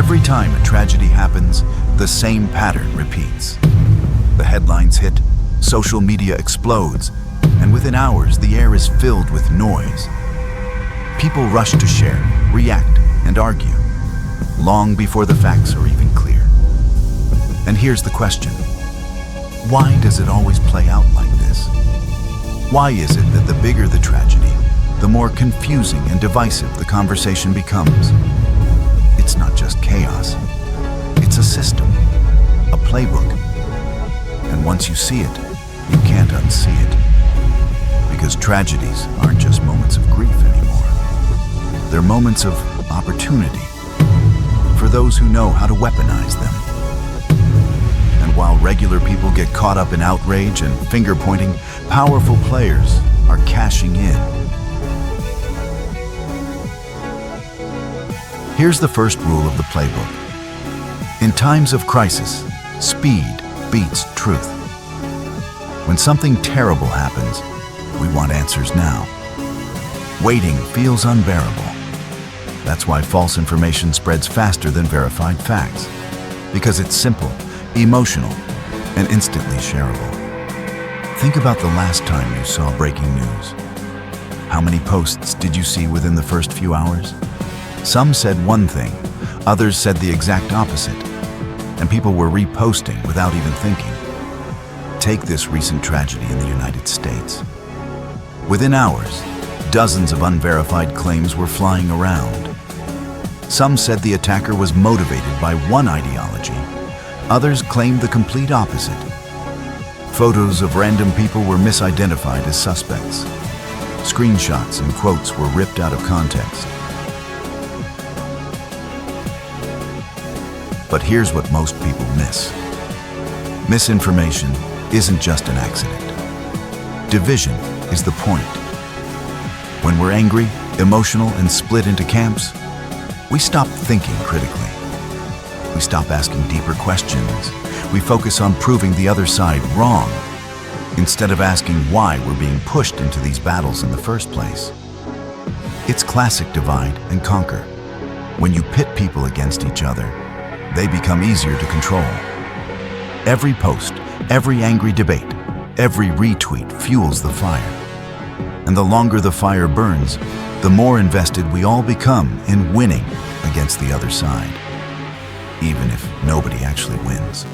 Every time a tragedy happens, the same pattern repeats. The headlines hit, social media explodes, and within hours the air is filled with noise. People rush to share, react, and argue, long before the facts are even clear. And here's the question: why does it always play out like this? Why is it that the bigger the tragedy, the more confusing and divisive the conversation becomes? It's not just chaos. It's a system, a playbook. And once you see it, you can't unsee it. Because tragedies aren't just moments of grief anymore. They're moments of opportunity for those who know how to weaponize them. And while regular people get caught up in outrage and finger-pointing, powerful players are cashing in. Here's the first rule of the playbook. In times of crisis, speed beats truth. When something terrible happens, we want answers now. Waiting feels unbearable. That's why false information spreads faster than verified facts. Because it's simple, emotional, and instantly shareable. Think about the last time you saw breaking news. How many posts did you see within the first few hours? Some said one thing, others said the exact opposite, and people were reposting without even thinking. Take this recent tragedy in the United States. Within hours, dozens of unverified claims were flying around. Some said the attacker was motivated by one ideology, others claimed the complete opposite. Photos of random people were misidentified as suspects. Screenshots and quotes were ripped out of context. But here's what most people miss. Misinformation isn't just an accident. Division is the point. When we're angry, emotional, and split into camps, we stop thinking critically. We stop asking deeper questions. We focus on proving the other side wrong, instead of asking why we're being pushed into these battles in the first place. It's classic divide and conquer. When you pit people against each other, they become easier to control. Every post, every angry debate, every retweet fuels the fire. And the longer the fire burns, the more invested we all become in winning against the other side, even if nobody actually wins.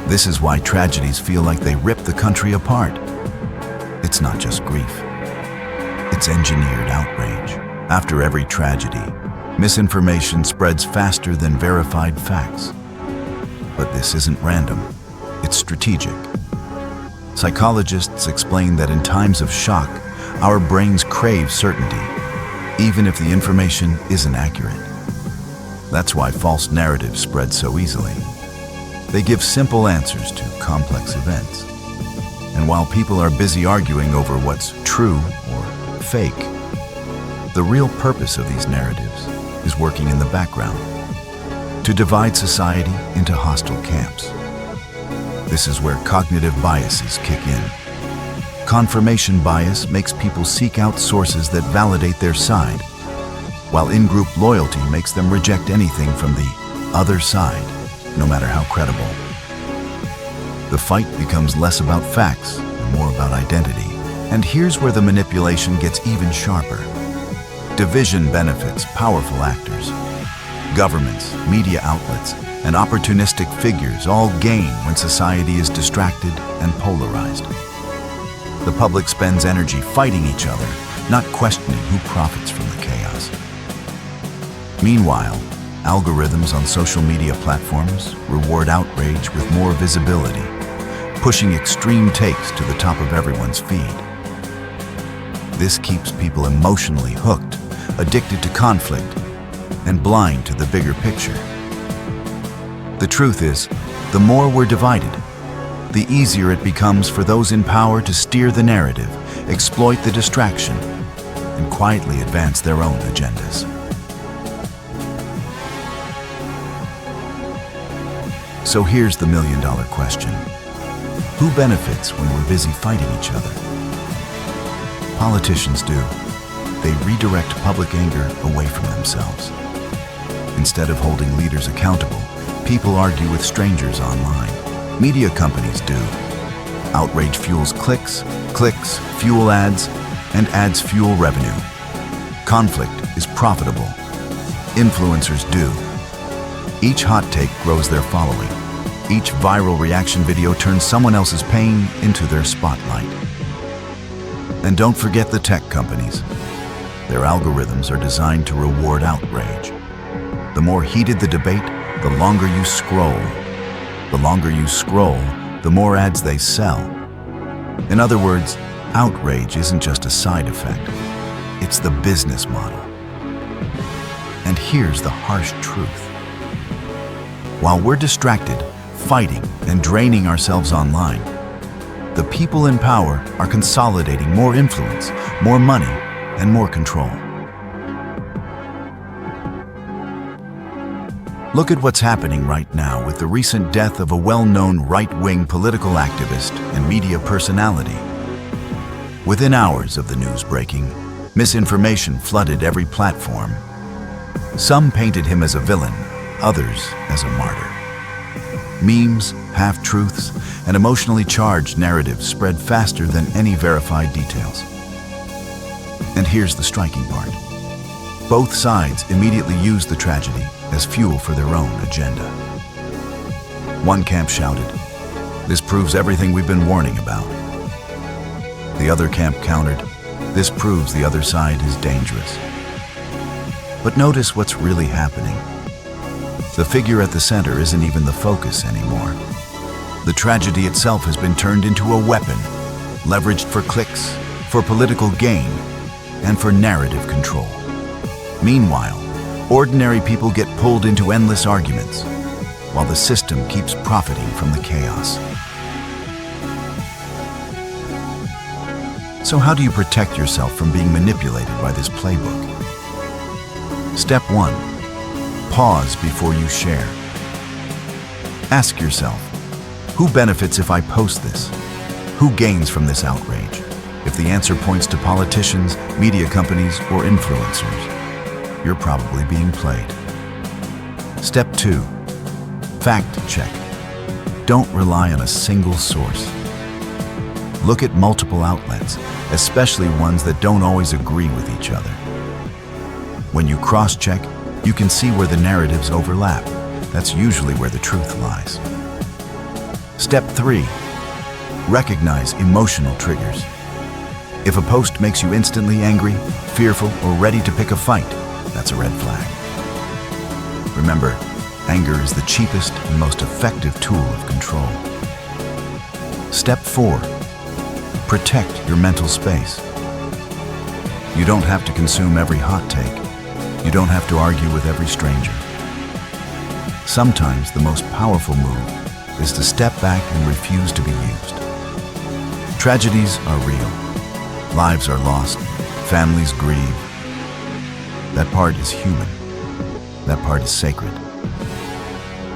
This is why tragedies feel like they rip the country apart. It's not just grief. It's engineered outrage. After every tragedy, misinformation spreads faster than verified facts. But this isn't random, it's strategic. Psychologists explain that in times of shock, our brains crave certainty, even if the information isn't accurate. That's why false narratives spread so easily. They give simple answers to complex events. And while people are busy arguing over what's true or fake, the real purpose of these narratives is working in the background to divide society into hostile camps. This is where cognitive biases kick in. Confirmation bias makes people seek out sources that validate their side, while in-group loyalty makes them reject anything from the other side, no matter how credible. The fight becomes less about facts and more about identity. And here's where the manipulation gets even sharper. Division benefits powerful actors. Governments, media outlets, and opportunistic figures all gain when society is distracted and polarized. The public spends energy fighting each other, not questioning who profits from the chaos. Meanwhile, algorithms on social media platforms reward outrage with more visibility, pushing extreme takes to the top of everyone's feed. This keeps people emotionally hooked, addicted to conflict, and blind to the bigger picture. The truth is, the more we're divided, the easier it becomes for those in power to steer the narrative, exploit the distraction, and quietly advance their own agendas. So here's the million-dollar question. Who benefits when we're busy fighting each other? Politicians do. They redirect public anger away from themselves. Instead of holding leaders accountable, people argue with strangers online. Media companies do. Outrage fuels clicks, clicks fuel ads, and ads fuel revenue. Conflict is profitable. Influencers do. Each hot take grows their following. Each viral reaction video turns someone else's pain into their spotlight. And don't forget the tech companies. Their algorithms are designed to reward outrage. The more heated the debate, the longer you scroll. The longer you scroll, the more ads they sell. In other words, outrage isn't just a side effect. It's the business model. And here's the harsh truth. While we're distracted, fighting, and draining ourselves online, the people in power are consolidating more influence, more money, and more control. Look at what's happening right now with the recent death of a well-known right-wing political activist and media personality. Within hours of the news breaking, misinformation flooded every platform. Some painted him as a villain, others as a martyr. Memes, half-truths, and emotionally charged narratives spread faster than any verified details. And here's the striking part. Both sides immediately used the tragedy as fuel for their own agenda. One camp shouted, "This proves everything we've been warning about." The other camp countered, "This proves the other side is dangerous." But notice what's really happening. The figure at the center isn't even the focus anymore. The tragedy itself has been turned into a weapon, leveraged for clicks, for political gain, and for narrative control. Meanwhile, ordinary people get pulled into endless arguments, while the system keeps profiting from the chaos. So how do you protect yourself from being manipulated by this playbook? Step 1. Pause before you share. Ask yourself, who benefits if I post this? Who gains from this outrage? If the answer points to politicians, media companies, or influencers, you're probably being played. Step 2. Fact check. Don't rely on a single source. Look at multiple outlets, especially ones that don't always agree with each other. When you cross-check, you can see where the narratives overlap. That's usually where the truth lies. Step 3. Recognize emotional triggers. If a post makes you instantly angry, fearful, or ready to pick a fight, that's a red flag. Remember, anger is the cheapest and most effective tool of control. Step 4. Protect your mental space. You don't have to consume every hot take. You don't have to argue with every stranger. Sometimes the most powerful move is to step back and refuse to be used. Tragedies are real. Lives are lost. Families grieve. That part is human. That part is sacred.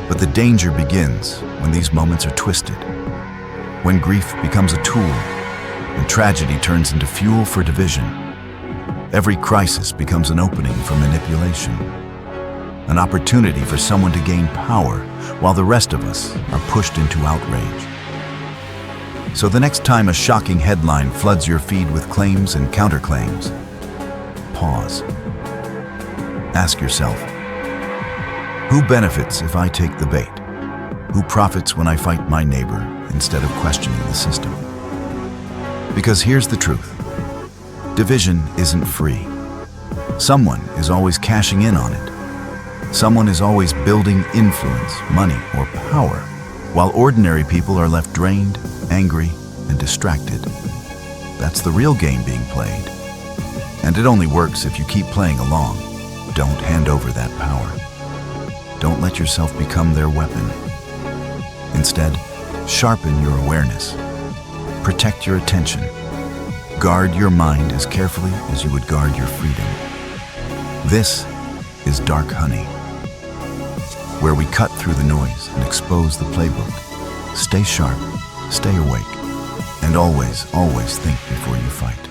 But the danger begins when these moments are twisted, when grief becomes a tool, and tragedy turns into fuel for division. Every crisis becomes an opening for manipulation, an opportunity for someone to gain power while the rest of us are pushed into outrage. So the next time a shocking headline floods your feed with claims and counterclaims, pause. Ask yourself, who benefits if I take the bait? Who profits when I fight my neighbor instead of questioning the system? Because here's the truth. Division isn't free. Someone is always cashing in on it. Someone is always building influence, money, or power, while ordinary people are left drained, angry, and distracted. That's the real game being played. And it only works if you keep playing along. Don't hand over that power. Don't let yourself become their weapon. Instead, sharpen your awareness. Protect your attention. Guard your mind as carefully as you would guard your freedom. This is Dark Honey, where we cut through the noise and expose the playbook. Stay sharp, stay awake, and always, always think before you fight.